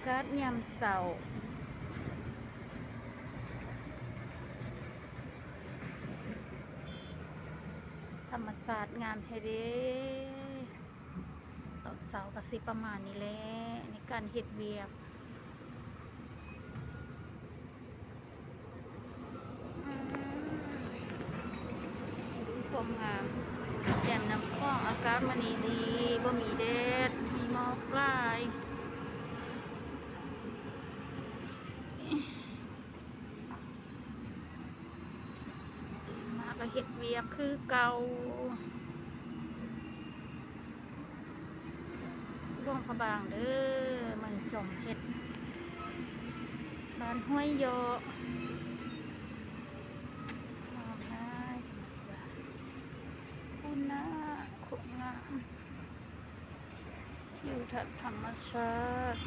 ากาศยามเช้าธรรมศาสตร์งามแท้เด้ตอนเช้าก็สิประมาณนี้แหละในการเฮ็ดเวียกดูความงามแจ่มน้ำคลองอากาศมื้อนี้ดีบ่มีแดดมีหมอกหลายตื่นมาก็เฮ็ดเวียกคือเก่าหลวงพระบางเด้อเมืองจอมเพชรบ้านห้วยยอมองได้ธรรมศาสตร์คุณนะคุณงามทิวทัศน์ธรรมชาติ